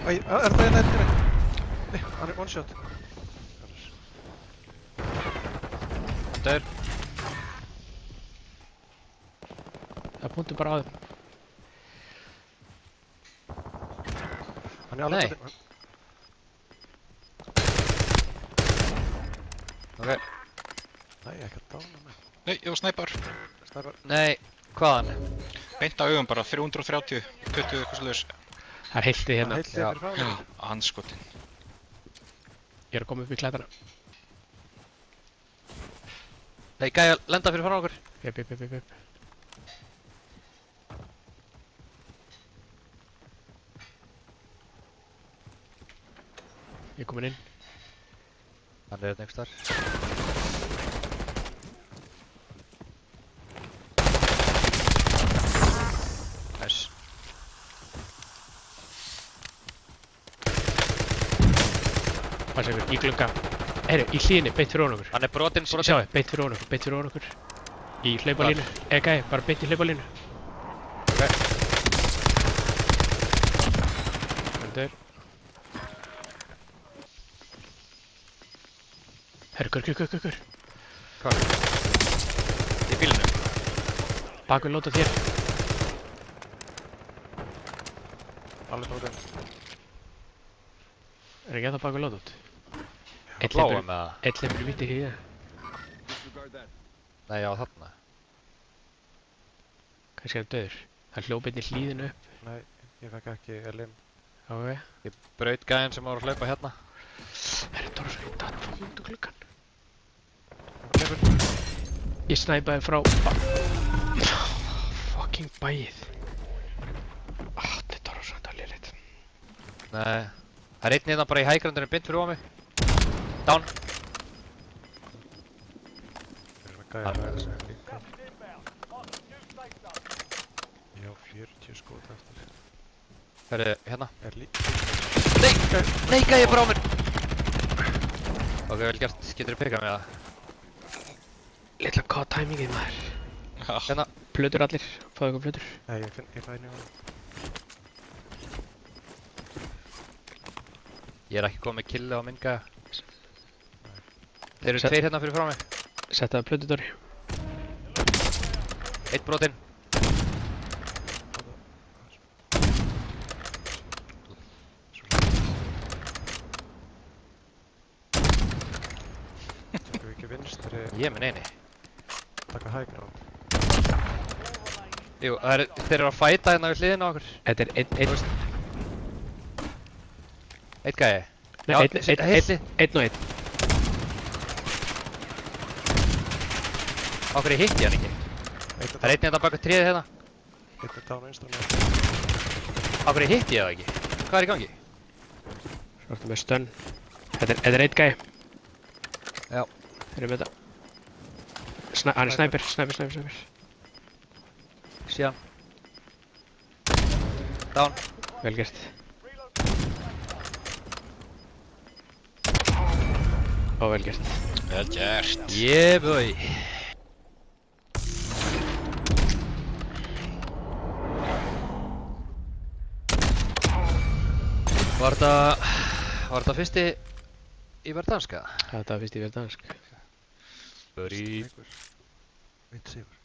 Æ, er það hérna? Nei, hann er one shot. Hann dör. Það punktu bara á þeim. Hann er alveg Nei. tóttinn. Ok. Nei, ekki að dána mig. Nei, ég var snæpar. Snæpar. Nei, hvaðan? Beint á augum bara, 330, 20 eitthvað svoleiðis. Það er heiltið hérna. Hann heiltið fyrir frá Já, mig. handskotin. Ég er að koma upp í klædana. Nei, gæja, lenda fyrir frá okkur. Upp. Ég er komin inn. Hann er einhvers þar. Nice. Passa ykkur, í glugga. Heyru, í hlíðinni, beint fyrir ofan okkur. Hann er brotinn. Sjáu, beint fyrir ofan okkur. Í hlaupalínu. Gæi, bara beint í hlaupalínu. Ok. Hann dör. Herru, kur. Hvað? Í bílinu. Bakvið lóta þér. Alveg tóttinn. Er ekki ennþá bakvið lóta út? Bláa með það. Einn hleypur í víti í það. Nei, já, þarna. Kannski er það döður. Það hljóp einn í hlíðinu upp. Nei, ég fekk ekki lim. Ok. Ég braut gæjan sem var að hlaupa hérna. Herru, Dóra, svo ég datt frá út úr gluggan. Kefur. Ég snæpaði frá fucking bæið. Þetta er Dóra, svo þetta er liðleitt. Nei. Það er einn hérna bara í hægrandinu beint fyrir ofan mig. Down. Þeir eru með gæja að vera sig líka. Ég á 40 skot eftir. Herru, hérna. Er Nei, gæja bara á mér. Ok, vel gert. Getur þú pikkað með það? Litla hvað tæmingið maður. Já, Hérna. Plötur allir, fáðu ykkur plötur. Nei, ég fæ inn í honum. Ég er ekki komið með killi á minn gæja. Þeir eru tveir hérna fyrir frá mig. Setta það plötur, Dóri. Eitt brotinn. Tökum við ekki vinstri, Ég með neini. taka high ground. Jú, þeir eru að fæta hérna við hliðina á okkur. Þetta er einn. Eitt gæji. Nei, Já, einn og einn. Okkur ég hitti hann ekki. Það er einn hérna baka tréð hérna. Einn er down einstra með. Okkur ég hitti ég það ekki. Hvað er í gangi? Svo ertu með stönn. Þetta er einn gæi. Já. Þeir eru með þetta. Hann er snæper. Síðan. Down. Vel gert. Og vel gert. vel gert. Yeah boy. Var þetta fyrsti í verðdanska? Þetta var fyrst í verðdansk. Buddy. Vitt sigur.